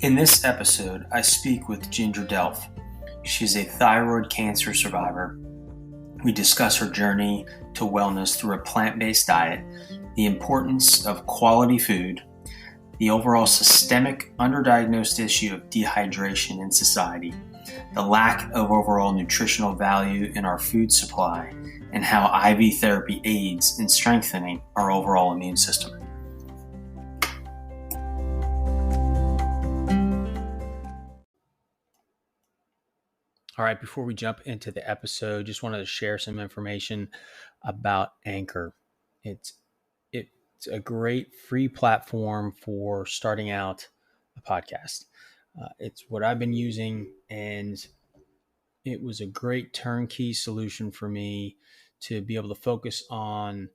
In this episode, I speak with Ginger Delph. She's a thyroid cancer survivor. We discuss her journey to wellness through a plant-based diet, the importance of quality food, the overall systemic underdiagnosed issue of dehydration in society, the lack of overall nutritional value in our food supply, and how IV therapy aids in strengthening our overall immune system. All right, before we jump into the episode, just wanted to share some information about Anchor. It's a great free platform for starting out a podcast. It's what I've been using, and it was a great turnkey solution for me to be able to focus on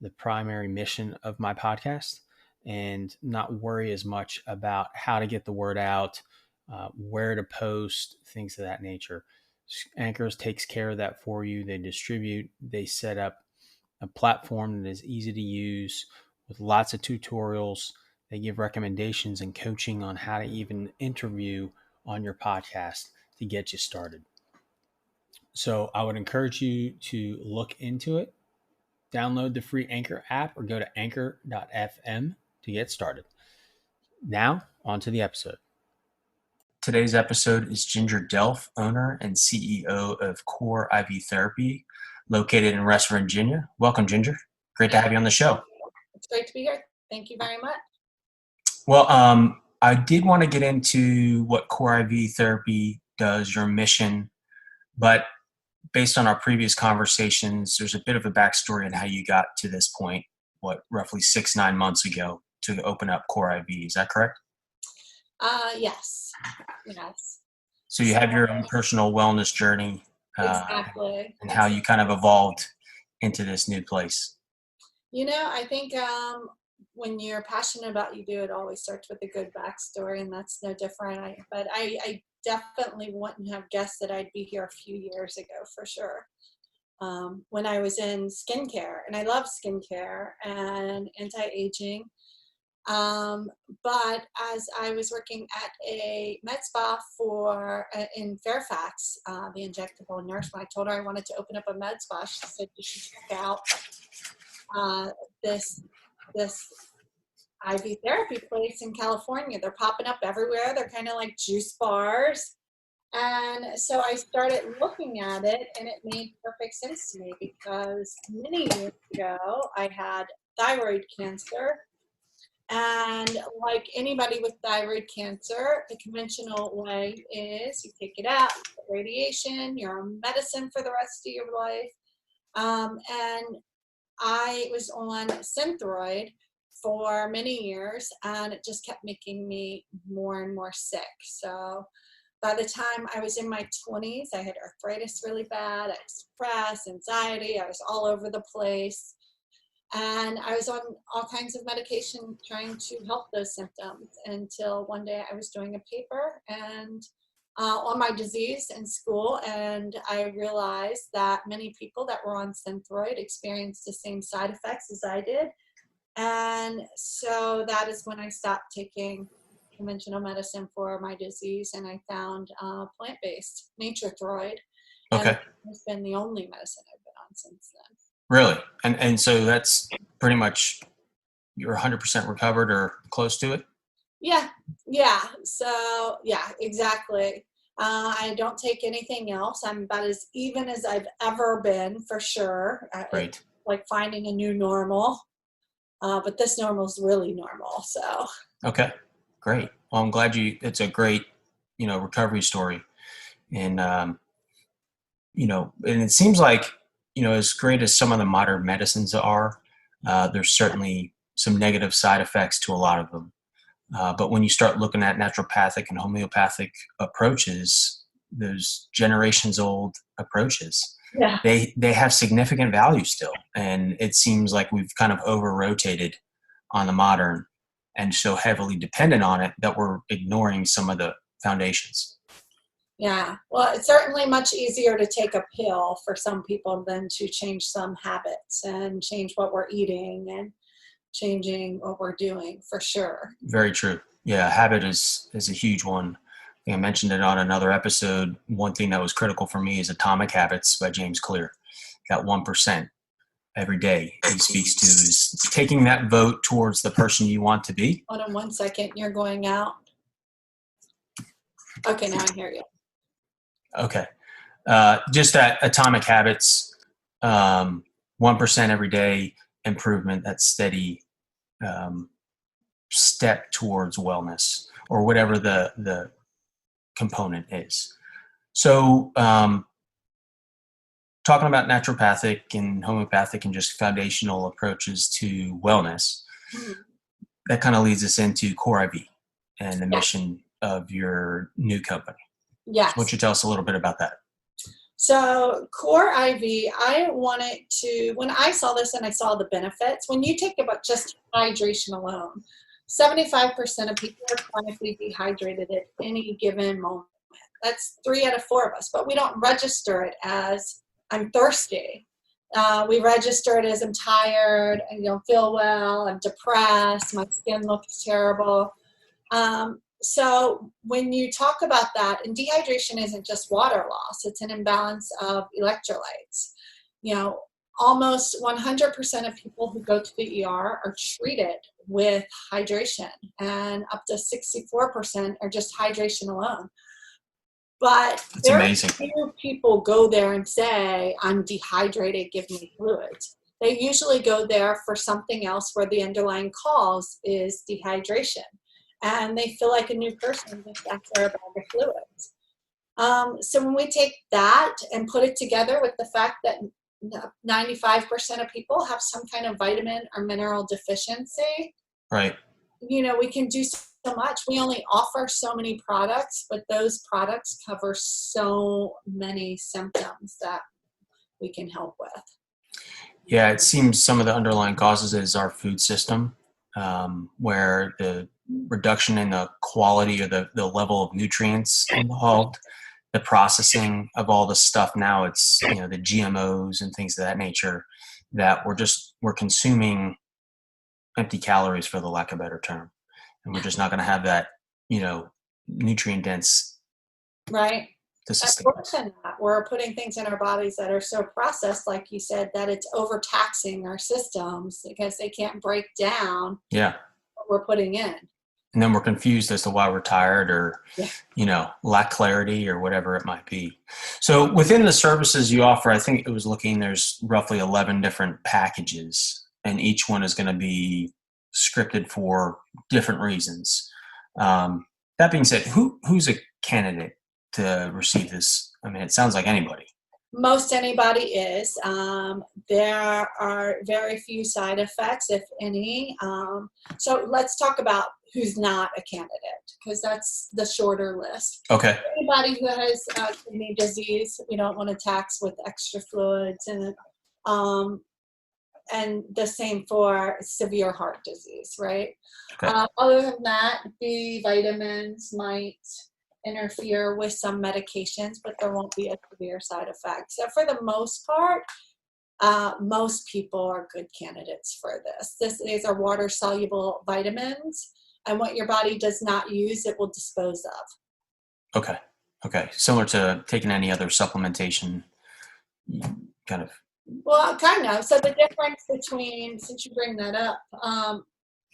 the primary mission of my podcast and not worry as much about how to get the word out, where to post, things of that nature. Anchor takes care of that for you. They distribute, they set up a platform that is easy to use with lots of tutorials. They give recommendations and coaching on how to even interview on your podcast to get you started. So I would encourage you to look into it, download the free Anchor app, or go to anchor.fm to get started. Now, on to the episode. Today's episode is Ginger Delph, owner and CEO of Core IV Therapy, located in Reston, Virginia. Welcome, Ginger. Great to have you on the show. It's great to be here. Thank you very much. Well, I did want to get into what Core IV Therapy does, your mission, but based on our previous conversations, there's a bit of a backstory on how you got to this point, roughly 6-9 months ago to open up Core IV. Is that correct? Yes. So you have your own personal wellness journey, exactly, and how you kind of evolved into this new place. I think when you're passionate about what you do, it always starts with a good backstory, and that's no different. But I definitely wouldn't have guessed that I'd be here a few years ago for sure. When I was in skincare, and I love skincare and anti-aging. But as I was working at a med spa in Fairfax, the injectable nurse, when I told her I wanted to open up a med spa, she said, you should check out this IV therapy place in California. They're popping up everywhere. They're kind of like juice bars. And so I started looking at it, and it made perfect sense to me because many years ago, I had thyroid cancer. And like anybody with thyroid cancer, the conventional way is you take it out, you get radiation, you're on medicine for the rest of your life. And I was on Synthroid for many years, and it just kept making me more and more sick. So by the time I was in my 20s, I had arthritis really bad, I was depressed, anxiety, I was all over the place. And I was on all kinds of medication trying to help those symptoms until one day I was doing a paper on my disease in school, and I realized that many people that were on Synthroid experienced the same side effects as I did. And so that is when I stopped taking conventional medicine for my disease, and I found plant-based Nature Throid. Okay. And it's been the only medicine I've been on since then. Really? And so that's pretty much you're 100% recovered or close to it? Yeah. So, yeah, exactly. I don't take anything else. I'm about as even as I've ever been, for sure. Great. Like finding a new normal. But this normal is really normal. So. Okay, great. Well, I'm glad it's a great, recovery story. And, and it seems like, as great as some of the modern medicines are, there's certainly some negative side effects to a lot of them. But when you start looking at naturopathic and homeopathic approaches, those generations old approaches, yeah, they have significant value still. And it seems like we've kind of over-rotated on the modern and so heavily dependent on it that we're ignoring some of the foundations. Yeah, well, it's certainly much easier to take a pill for some people than to change some habits and change what we're eating and changing what we're doing, for sure. Very true. Yeah, habit is a huge one. I think I mentioned it on another episode. One thing that was critical for me is Atomic Habits by James Clear. That 1% every day he speaks to is taking that vote towards the person you want to be. Hold on 1 second. You're going out. Okay, now I hear you. Okay. Just that Atomic Habits, 1% every day improvement, that steady step towards wellness or whatever the component is. So, talking about naturopathic and homeopathic and just foundational approaches to wellness, that kind of leads us into Core IV and the mission of your new company. Yes. So why don't you tell us a little bit about that? So Core IV, I wanted to, when I saw this and I saw the benefits, when you take about just hydration alone, 75% of people are chronically dehydrated at any given moment. That's 3 out of 4 of us, but we don't register it as I'm thirsty. We register it as I'm tired, I don't feel well, I'm depressed, my skin looks terrible. So when you talk about that, and dehydration isn't just water loss, it's an imbalance of electrolytes. You know, almost 100% of people who go to the ER are treated with hydration, and up to 64% are just hydration alone. But That's very amazing. few people go there and say, I'm dehydrated, give me fluids. They usually go there for something else where the underlying cause is dehydration. And they feel like a new person just after a bag of fluids. So when we take that and put it together with the fact that 95% of people have some kind of vitamin or mineral deficiency, right? You know, we can do so much. We only offer so many products, but those products cover so many symptoms that we can help with. Yeah, it seems some of the underlying causes is our food system, where the reduction in the quality or the level of nutrients involved, the processing of all the stuff. Now it's, you know, the GMOs and things of that nature that we're consuming empty calories, for the lack of a better term. And we're just not going to have that, you know, nutrient dense. Right. To sustain. We're putting things in our bodies that are so processed, like you said, that it's overtaxing our systems because they can't break down what we're putting in. And then we're confused as to why we're tired or, you know, lack clarity or whatever it might be. So within the services you offer, I think it was looking, there's roughly 11 different packages, and each one is going to be scripted for different reasons. That being said, who's a candidate to receive this? I mean, it sounds like anybody. Most anybody is. There are very few side effects, if any. So let's talk about who's not a candidate, because that's the shorter list. Okay. Anybody who has kidney disease, we don't want to tax with extra fluids, and the same for severe heart disease, right? Okay. Other than that, B vitamins might interfere with some medications, but there won't be a severe side effect. So for the most part, most people are good candidates for this. These are water soluble vitamins, and what your body does not use, it will dispose of. Okay. Similar to taking any other supplementation, kind of. Well, kind of. So the difference between, since you bring that up,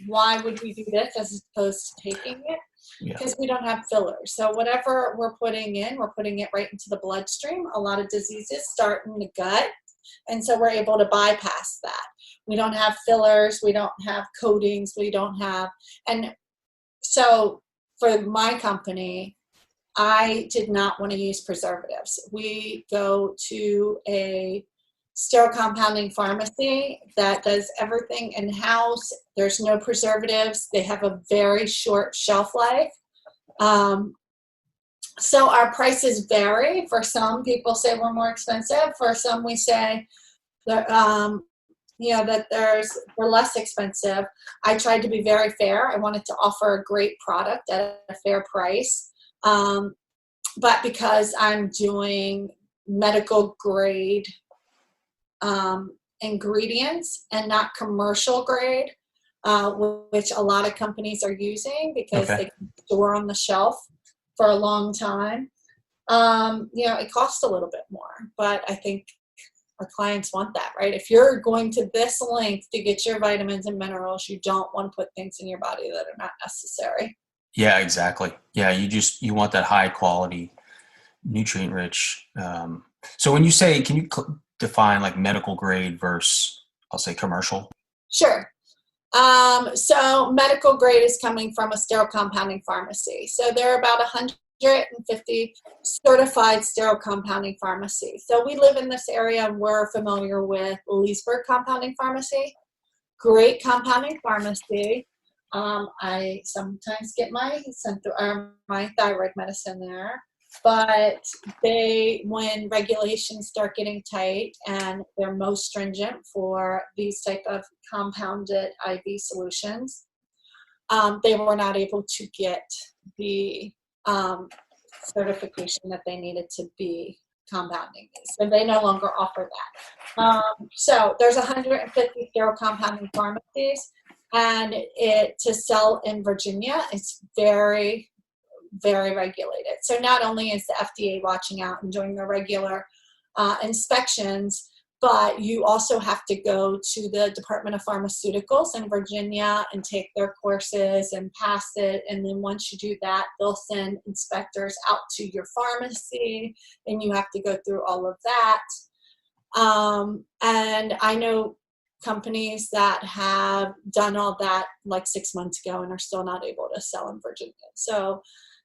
why would we do this as opposed to taking it? Because we don't have fillers. So whatever we're putting in, we're putting it right into the bloodstream. A lot of diseases start in the gut, and so we're able to bypass that. We don't have fillers. We don't have coatings. We don't have, and so for my company, I did not want to use preservatives. We go to a sterile compounding pharmacy that does everything in-house. There's no preservatives. They have a very short shelf life. So our prices vary. For some people say we're more expensive. For some we say that, that we're less expensive. I tried to be very fair. I wanted to offer a great product at a fair price. But because I'm doing medical grade ingredients and not commercial grade, which a lot of companies are using because Okay. they can store on the shelf for a long time. It costs a little bit more, but I think our clients want that, right? If you're going to this length to get your vitamins and minerals, you don't want to put things in your body that are not necessary. Yeah, exactly. Yeah, you want that high quality, nutrient rich. So when you say, can you define like medical grade versus, I'll say, commercial? Sure. So medical grade is coming from a sterile compounding pharmacy. So there are about 150 certified sterile compounding pharmacies. So we live in this area and we're familiar with Leesburg Compounding Pharmacy. Great compounding pharmacy. I sometimes get my thyroid medicine there, but when regulations start getting tight and they're most stringent for these type of compounded IV solutions, they were not able to get the certification that they needed to be compounding these. So they no longer offer that. So there's 150 sterile compounding pharmacies, and to sell in Virginia, it's very, very regulated. So not only is the FDA watching out and doing the regular inspections, but you also have to go to the Department of Pharmaceuticals in Virginia and take their courses and pass it. And then once you do that, they'll send inspectors out to your pharmacy, and you have to go through all of that. And I know companies that have done all that like 6 months ago and are still not able to sell in Virginia. So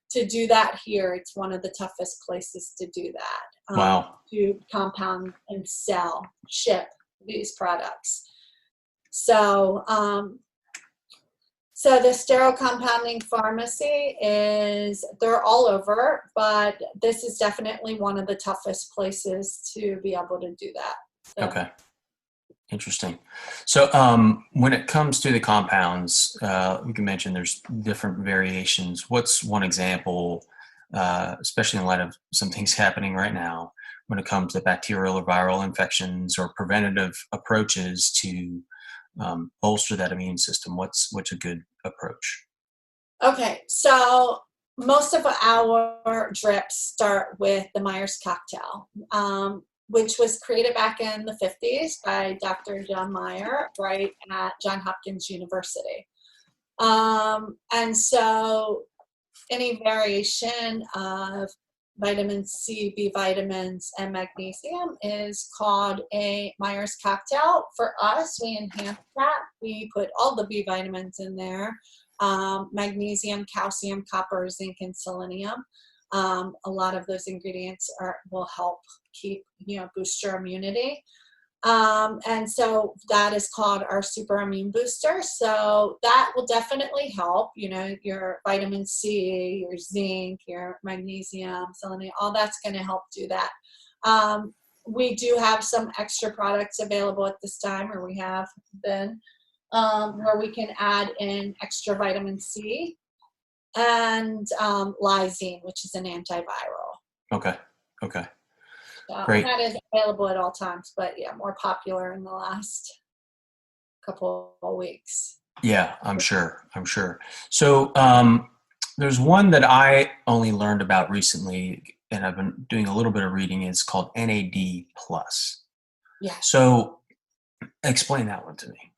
to do that here, it's one of the toughest places to do that. Wow. To compound and ship these products. So, so the sterile compounding pharmacy they're all over, but this is definitely one of the toughest places to be able to do that. So. Okay. Interesting. So when it comes to the compounds, we can mention there's different variations. What's one example, especially in light of some things happening right now, when it comes to bacterial or viral infections or preventative approaches to bolster that immune system? What's a good approach? Okay, so most of our drips start with the Myers cocktail, which was created back in the 50s by Dr. John Meyer, right at Johns Hopkins University. And so any variation of vitamin C, B vitamins, and magnesium is called a Myers cocktail. For us, we enhance that. We put all the B vitamins in there, magnesium, calcium, copper, zinc, and selenium. A lot of those ingredients will help boost your immunity. And so that is called our super immune booster. So that will definitely help, your vitamin C, your zinc, your magnesium, selenium, all that's going to help do that. We do have some extra products available at this time, or we have been, where we can add in extra vitamin C and lysine, which is an antiviral. Okay. Great. That is available at all times, but yeah, more popular in the last couple of weeks. Yeah, I'm sure. So there's one that I only learned about recently, and I've been doing a little bit of reading. It's called NAD+. Yeah. So explain that one to me.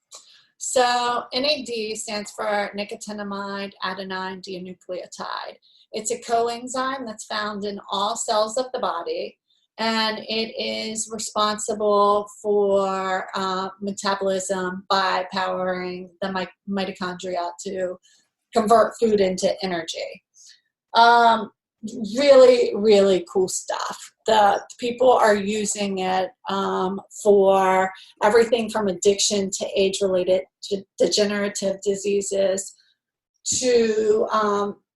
So NAD stands for nicotinamide adenine dinucleotide. It's a coenzyme that's found in all cells of the body, and it is responsible for metabolism by powering the mitochondria to convert food into energy. Really, really cool stuff. The people are using it for everything from addiction to age-related degenerative diseases to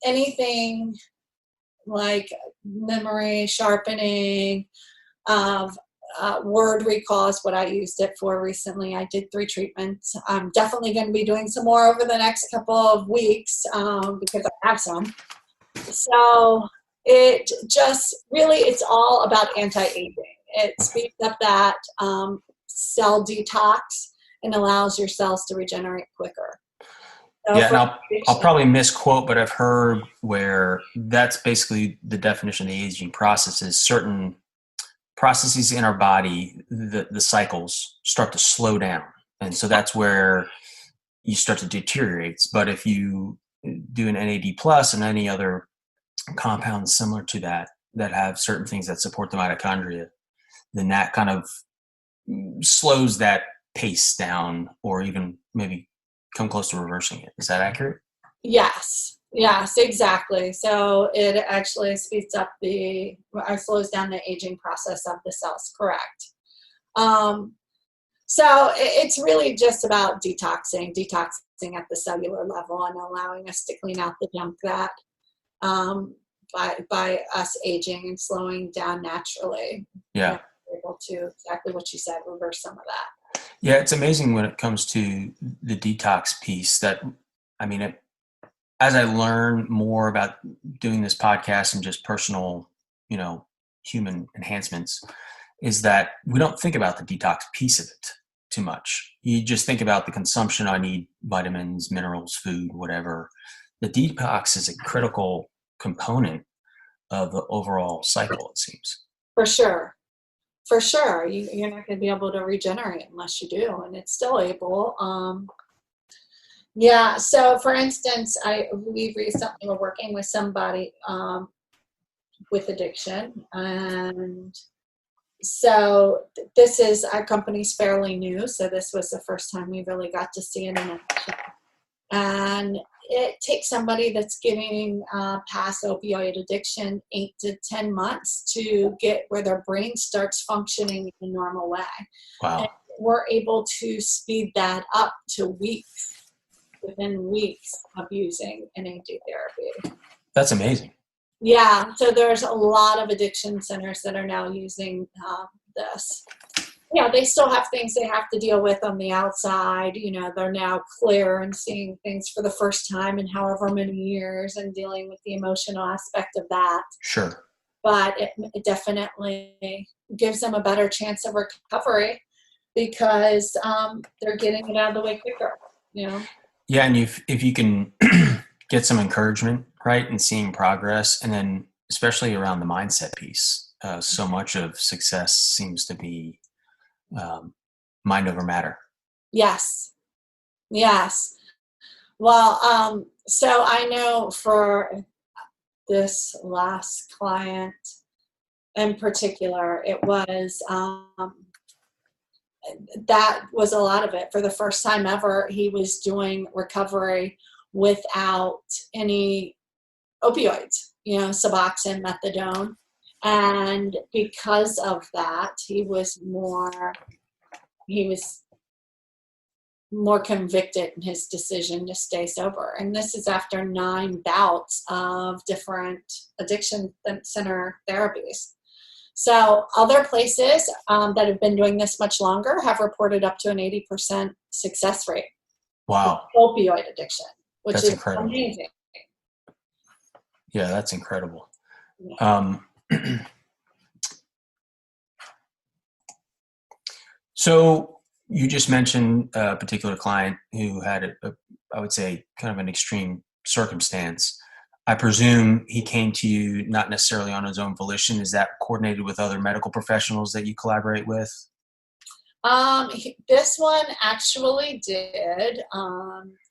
anything like memory sharpening, word recall is what I used it for recently. I did 3 treatments. I'm definitely going to be doing some more over the next couple of weeks because I have some. So it just really, it's all about anti-aging. It speeds up that cell detox and allows your cells to regenerate quicker. So Yeah, and for I'll addiction, probably misquote, but I've heard where that's basically the definition of the aging process is certain processes in our body, the cycles start to slow down. And so that's where you start to deteriorate. But if you do an NAD plus and any other compounds similar to that, that have certain things that support the mitochondria, then that kind of slows that pace down or even maybe come close to reversing it. Is that accurate? yes, yes, exactly. So it actually speeds up or slows down the aging process of the cells. Correct. Um, so it's really just about detoxing at the cellular level and allowing us to clean out the junk that um, by us aging and slowing down naturally. Yeah. We're able to, exactly what you said, reverse some of that. Yeah, it's amazing when it comes to the detox piece that, I mean, as I learn more about doing this podcast and just personal, human enhancements, is that we don't think about the detox piece of it too much. You just think about the consumption. I need vitamins, minerals, food, whatever. The detox is a critical component of the overall cycle, it seems. For sure. For sure. You're not going to be able to regenerate unless you do, and it's still able. Yeah. So, for instance, we recently were working with somebody with addiction, and so this is our company's fairly new. So this was the first time we really got to see it in action, and it takes somebody that's getting past opioid addiction 8 to 10 months to get where their brain starts functioning in a normal way. And Wow. we're able to speed that up to weeks, within weeks of using NAD therapy. That's amazing. Yeah, so there's a lot of addiction centers that are now using this. Yeah, they still have things they have to deal with on the outside. They're now clear and seeing things for the first time in however many years and dealing with the emotional aspect of that. Sure. But it definitely gives them a better chance of recovery because they're getting it out of the way quicker. Yeah, and if you can get some encouragement, right, and seeing progress, and then especially around the mindset piece, so much of success seems to be mind over matter. Yes. Yes. Well, so I know for this last client in particular, it was that was a lot of it. For the first time ever, he was doing recovery without any opioids, Suboxone, methadone. And because of that, he was more convicted in his decision to stay sober. And this is after 9 bouts of different addiction center therapies. So other places that have been doing this much longer have reported up to an 80% success rate. Wow. With opioid addiction, which That's is incredible. amazing. Yeah, that's incredible. Yeah. So you just mentioned a particular client who had I would say, kind of an extreme circumstance. I presume he came to you not necessarily on his own volition. Is that coordinated with other medical professionals that you collaborate with? This one actually did.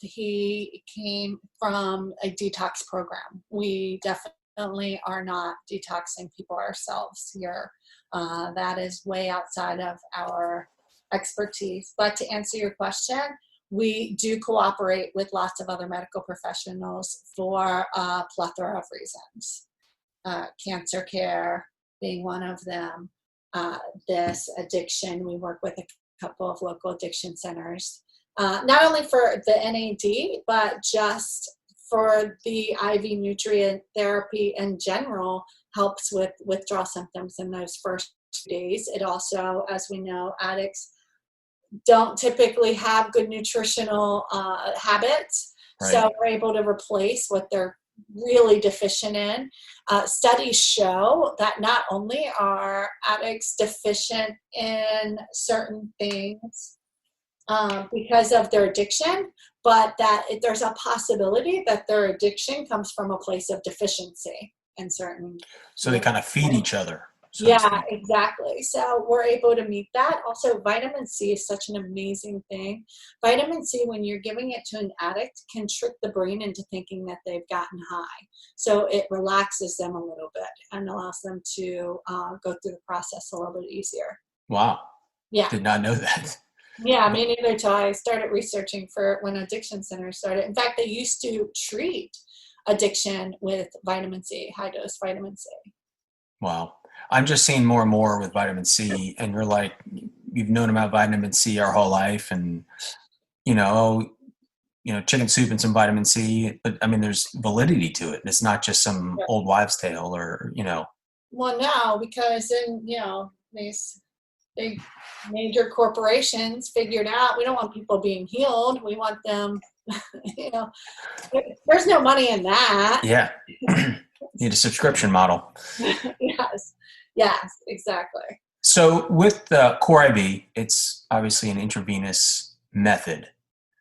He came from a detox program. We definitely are not detoxing people ourselves here. That is way outside of our expertise. But to answer your question, we do cooperate with lots of other medical professionals for a plethora of reasons. Cancer care being one of them. This addiction, we work with a couple of local addiction centers, not only for the NAD, but just for the IV nutrient therapy in general helps with withdrawal symptoms in those first days. It also, as we know, addicts don't typically have good nutritional habits. Right. So we're able to replace what they're really deficient in. Studies show that not only are addicts deficient in certain things because of their addiction, but that there's a possibility that their addiction comes from a place of deficiency in certain. So they kind of feed each other. So yeah, exactly. So we're able to meet that. Also, vitamin C is such an amazing thing. Vitamin C, when you're giving it to an addict, can trick the brain into thinking that they've gotten high. So it relaxes them a little bit and allows them to go through the process a little bit easier. Wow. Yeah. Did not know that. Yeah, me neither till I started researching for when addiction centers started. In fact, they used to treat addiction with vitamin C, high dose vitamin C. Wow. I'm just seeing more and more with vitamin C, and you're like, you've known about vitamin C our whole life, and chicken soup and some vitamin C, but I mean, there's validity to it. It's not just some old wives' tale or. Well, no, because then, these big major corporations figured out we don't want people being healed. We want them, there's no money in that. Yeah. Need a subscription model. Yes, exactly. So with Core IV, it's obviously an intravenous method.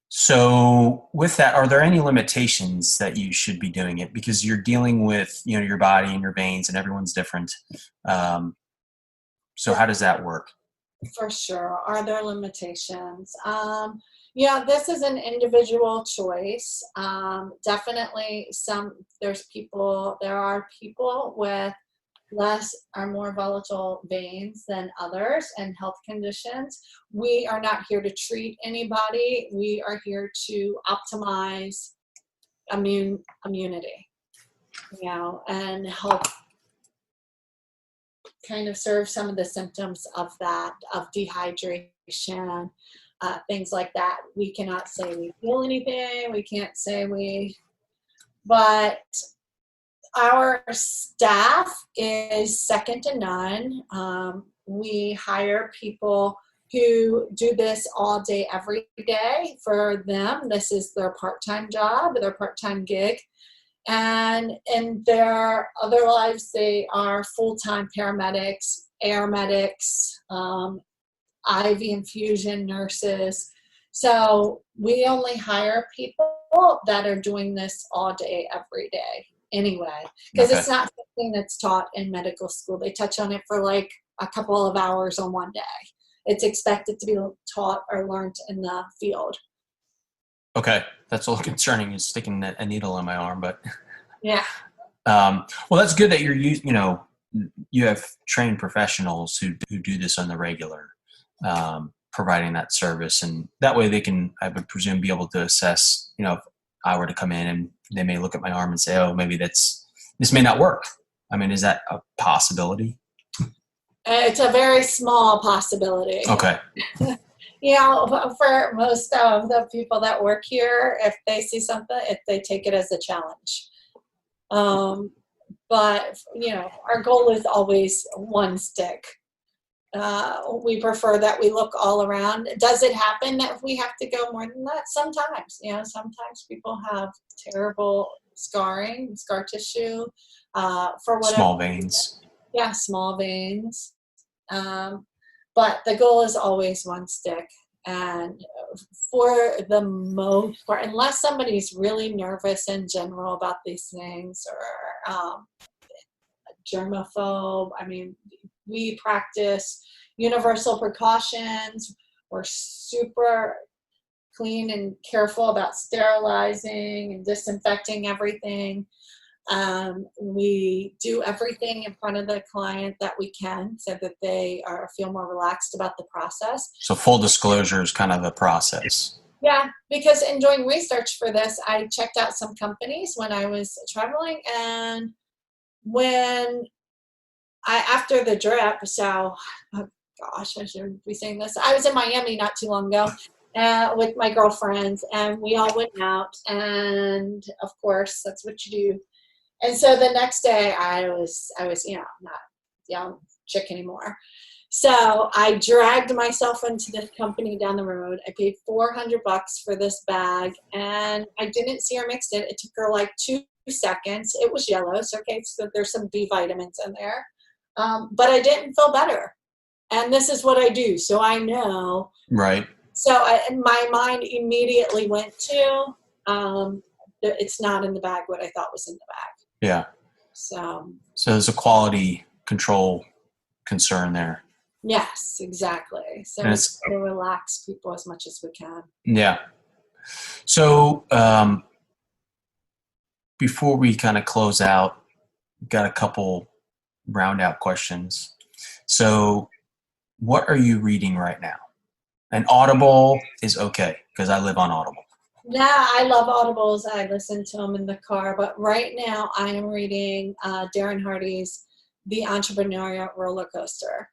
So with that, are there any limitations that you should be doing it? Because you're dealing with, your body and your veins, and everyone's different. So how does that work? For sure. Are there limitations? This is an individual choice. Definitely there are people with less or more volatile veins than others and health conditions. We are not here to treat anybody. We are here to optimize immunity, and help kind of serve some of the symptoms of dehydration, things like that. We cannot say we feel anything. We can't say but our staff is second to none. We hire people who do this all day, every day. For them, this is their part-time job, their part-time gig. And in their other lives, they are full-time paramedics, air medics, IV infusion nurses. So we only hire people that are doing this all day, every day anyway, because It's not something that's taught in medical school. They touch on it for like a couple of hours on one day. It's expected to be taught or learned in the field. Okay, that's a little concerning, is sticking a needle in my arm, but yeah. Well, that's good that you have trained professionals who do this on the regular, providing that service, and that way they can, I would presume, be able to assess. If I were to come in and they may look at my arm and say, "Oh, maybe this may not work." I mean, is that a possibility? It's a very small possibility. Okay. For most of the people that work here, if they see something, they take it as a challenge. But our goal is always one stick. We prefer that we look all around. Does it happen that we have to go more than that? Sometimes, sometimes people have terrible scar tissue, for whatever. Small veins. Yeah, small veins. But the goal is always one stick. And for the most part, unless somebody's really nervous in general about these things, or germaphobe, we practice universal precautions. We're super clean and careful about sterilizing and disinfecting everything. We do everything in front of the client that we can, so that they feel more relaxed about the process. So full disclosure is kind of the process. Yeah, because in doing research for this, I checked out some companies when I was traveling, and when after the drip, so, oh gosh, I shouldn't be saying this. I was in Miami not too long ago with my girlfriends, and we all went out, and of course, that's what you do. And so the next day I was, not a young chick anymore. So I dragged myself into this company down the road. I paid $400 for this bag, and I didn't see her mix it. It took her like 2 seconds. It was yellow. So, okay, so there's some B vitamins in there. But I didn't feel better. And this is what I do. So I know. Right. So my mind immediately went to, it's not in the bag what I thought was in the bag. Yeah. So there's a quality control concern there. yes, exactly. So we try to relax people as much as we can. Yeah. So before we kind of close out, got a couple round out questions. So what are you reading right now? And Audible is okay because I live on Audible. Yeah, I love Audibles. I listen to them in the car. But right now I am reading Darren Hardy's The Entrepreneurial Roller Coaster.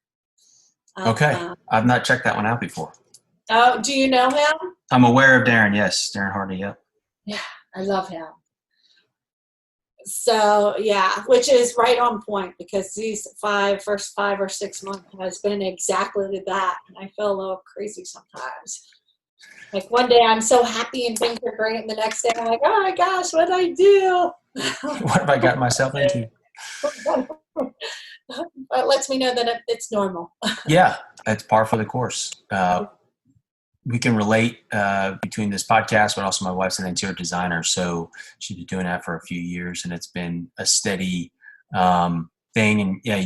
Okay. I've not checked that one out before. Oh, do you know him? I'm aware of Darren. Yes. Darren Hardy. Yep. Yeah, I love him. So yeah, which is right on point because these first 5 or 6 months has been exactly that. And I feel a little crazy sometimes. Like one day I'm so happy and things are great, and the next day I'm like, oh my gosh, what did I do? What have I got myself into? It lets me know that it's normal. Yeah, it's par for the course. We can relate between this podcast, but also my wife's an interior designer, so she's been doing that for a few years, and it's been a steady thing. And yeah,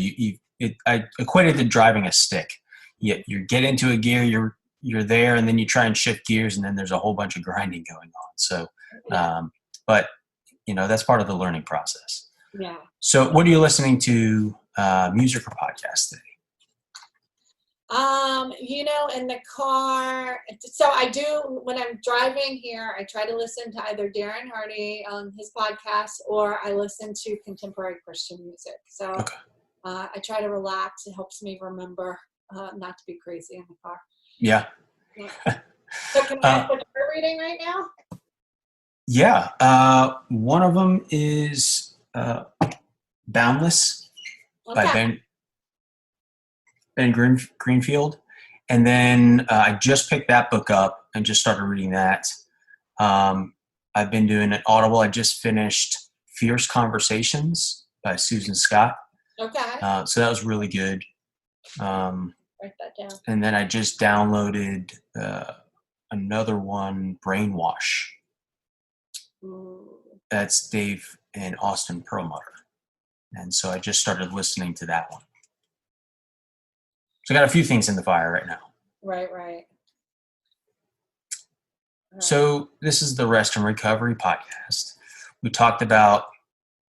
I equate it to driving a stick. You get into a gear, you're there, and then you try and shift gears, and then there's a whole bunch of grinding going on. So, but that's part of the learning process. Yeah. So, what are you listening to, music or podcast today? In the car. So I do, when I'm driving here, I try to listen to either Darren Hardy on his podcast, or I listen to contemporary Christian music. So okay. I try to relax. It helps me remember not to be crazy in the car. Yeah. So can I ask what you're reading right now? Yeah. One of them is Boundless by Ben Greenfield. And then I just picked that book up and just started reading that. I've been doing an Audible. I just finished Fierce Conversations by Susan Scott. Okay. So that was really good. Write that down. And then I just downloaded another one, Brainwash. Ooh. That's Dave and Austin Perlmutter. And so I just started listening to that one. So I got a few things in the fire right now. Right. So this is the Rest and Recovery podcast. We talked about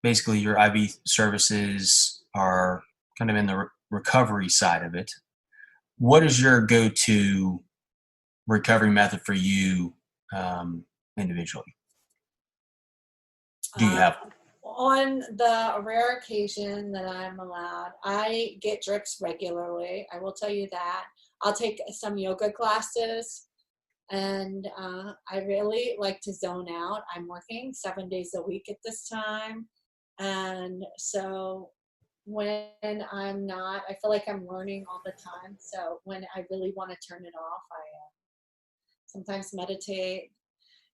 basically your IV services are kind of in the recovery side of it. What is your go-to recovery method for you individually? Do you have one? On the rare occasion that I'm allowed, I get drips regularly. I will tell you that. I'll take some yoga classes, and I really like to zone out. I'm working 7 days a week at this time, and so when I'm not, I feel like I'm learning all the time. So when I really want to turn it off, I sometimes meditate.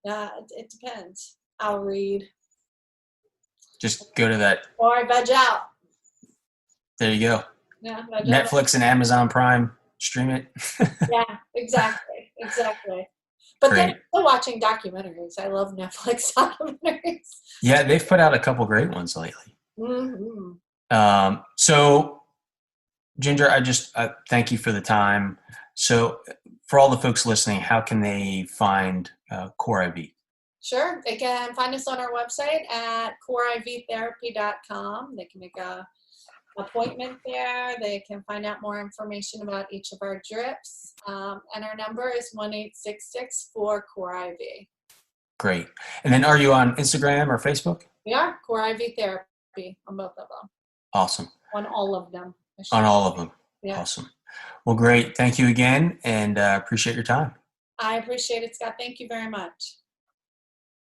Yeah, it depends. I'll read. Just go to that. Or I veg out. There you go. Yeah, Netflix and Amazon Prime, stream it. Yeah, exactly. But Great. then still watching documentaries. I love Netflix documentaries. Yeah, they've put out a couple great ones lately. Mm-hmm. So, Ginger, I thank you for the time. So, for all the folks listening, how can they find Core IV? Sure. They can find us on our website at coreivtherapy.com. They can make a appointment there. They can find out more information about each of our drips. And our number is 1-866-4-CORE-IV. Great. And then are you on Instagram or Facebook? We are Core IV Therapy on both of them. Awesome. On all of them. On all of them. Yeah. Awesome. Well, great. Thank you again, and appreciate your time. I appreciate it, Scott. Thank you very much.